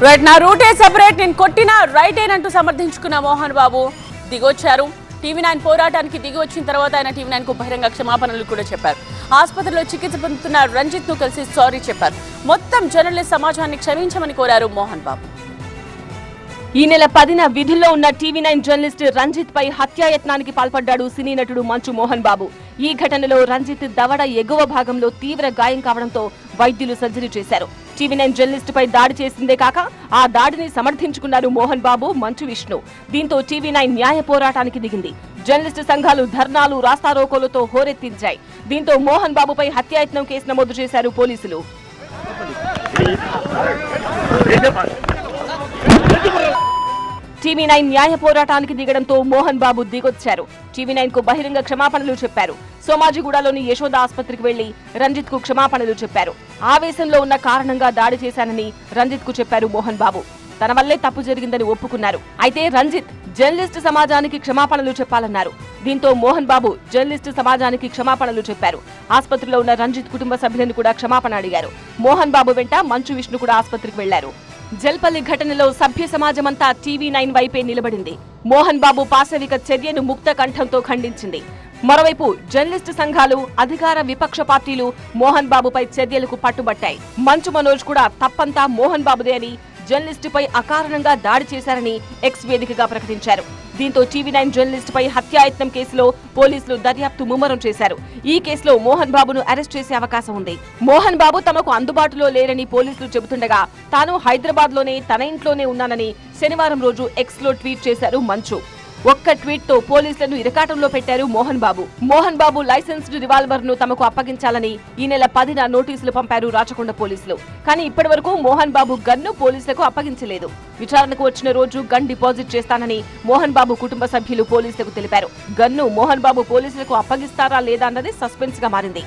Right, నా రూటే separate, నేను కొట్టిన రైట్ ఏనంటూ సమర్థించుకున్న మోహన్ బాబు దిగొచ్చారు. టీవీ9 పోరాటానికి దిగి వచ్చిన తర్వాత ఆయన టీవీ9 కు బహిరంగ క్షమాపణలు కూడా చెప్పారు. ఆసుపత్రిలో చికిత్స పొందుతున్న రంజిత్ ను కలిసి సారీ చెప్పారు. మొత్తం జర్నలిస్ట్ సమాజాన్ని క్షమించమని కోరారు మోహన్ బాబు. ఈ నెల 10న విధుల్లో ఉన్న టీవీ9 జర్నలిస్ట్ రంజిత్ పై హత్యాయత్నానికి పాల్పడ్డాడు సినీ నటుడు మంచు మోహన్ బాబు. ఈ ఘటనలో రంజిత్ దవడ ఎగువ భాగంలో తీవ్ర గాయం కావడంతో వైద్యులు సర్జరీ చేశారు. టీవీ9 జర్నలిస్ట్ పై దాడి చేసిందే కాక ఆ దాడిని సమర్థించుకున్నారు మోహన్ బాబు, మంచు విష్ణు. దీంతో టీవీ9 న్యాయ పోరాటానికి దిగింది. జర్నలిస్టు సంఘాలు ధర్నాలు, రాస్తారోకోలతో హోరెత్తించాయి. దీంతో మోహన్ బాబుపై హత్యాయత్నం కేసు నమోదు చేశారు పోలీసులు. టీవీ9 న్యాయ పోరాటానికి దిగడంతో మోహన్ బాబు దిగొచ్చారు. టీవీ9 కు బహిరంగ క్షమాపణలు చెప్పారు. సోమాజిగూడలోని యశోద ఆసుపత్రికి వెళ్లి రంజిత్ కు క్షమాపణలు చెప్పారు. ఆవేశంలో ఉన్న కారణంగా దాడి చేశానని రంజిత్ కు చెప్పారు మోహన్ బాబు. తన వల్లే తప్పు జరిగిందని ఒప్పుకున్నారు. అయితే రంజిత్ జర్నలిస్టు సమాజానికి క్షమాపణలు చెప్పాలన్నారు. దీంతో మోహన్ బాబు జర్నలిస్టు సమాజానికి క్షమాపణలు చెప్పారు. ఆసుపత్రిలో ఉన్న రంజిత్ కుటుంబ సభ్యులను కూడా క్షమాపణ అడిగారు. మోహన్ బాబు వెంట మంచు విష్ణు కూడా ఆసుపత్రికి వెళ్లారు. జల్పల్లి ఘటనలో సభ్య సమాజమంతా టీవీ9 వైపే నిలబడింది. మోహన్ బాబు పాశవిక చర్యను ముక్త కంఠంతో ఖండించింది. మరోవైపు జర్నలిస్టు సంఘాలు, అధికార విపక్ష పార్టీలు మోహన్ బాబుపై చర్యలకు పట్టుబట్టాయి. మంచు మనోజ్ కూడా తప్పంతా మోహన్ బాబుదే అని, జర్నలిస్టుపై అకారణంగా దాడి చేశారని ఎక్స్ వేదికగా ప్రకటించారు. దీంతో టీవీ9 జర్నలిస్టుపై హత్యాయత్నం కేసులో పోలీసులు దర్యాప్తు ముమ్మరం చేశారు. ఈ కేసులో మోహన్ బాబును అరెస్ట్ చేసే అవకాశం ఉంది. మోహన్ బాబు తమకు అందుబాటులో లేరని పోలీసులు చెబుతుండగా తాను హైదరాబాద్ లోనే తన ఇంట్లోనే ఉన్నానని శనివారం రోజు ఎక్స్ లో ట్వీట్ చేశారు మంచు. ఒక్క ట్వీట్ తో పోలీసులను ఇరకాటంలో పెట్టారు మోహన్ బాబు. మోహన్ బాబు లైసెన్స్డ్ రివాల్వర్ ను తమకు అప్పగించాలని ఈ నెల 10న నోటీసులు పంపారు రాచకొండ పోలీసులు. కానీ ఇప్పటి వరకు మోహన్ బాబు గన్ను పోలీసులకు అప్పగించలేదు. విచారణకు వచ్చిన రోజు గన్ డిపాజిట్ చేస్తానని మోహన్ బాబు కుటుంబ సభ్యులు పోలీసులకు తెలిపారు. గన్ను మోహన్ బాబు పోలీసులకు అప్పగిస్తారా లేదా అన్నది సస్పెన్స్ గా మారింది.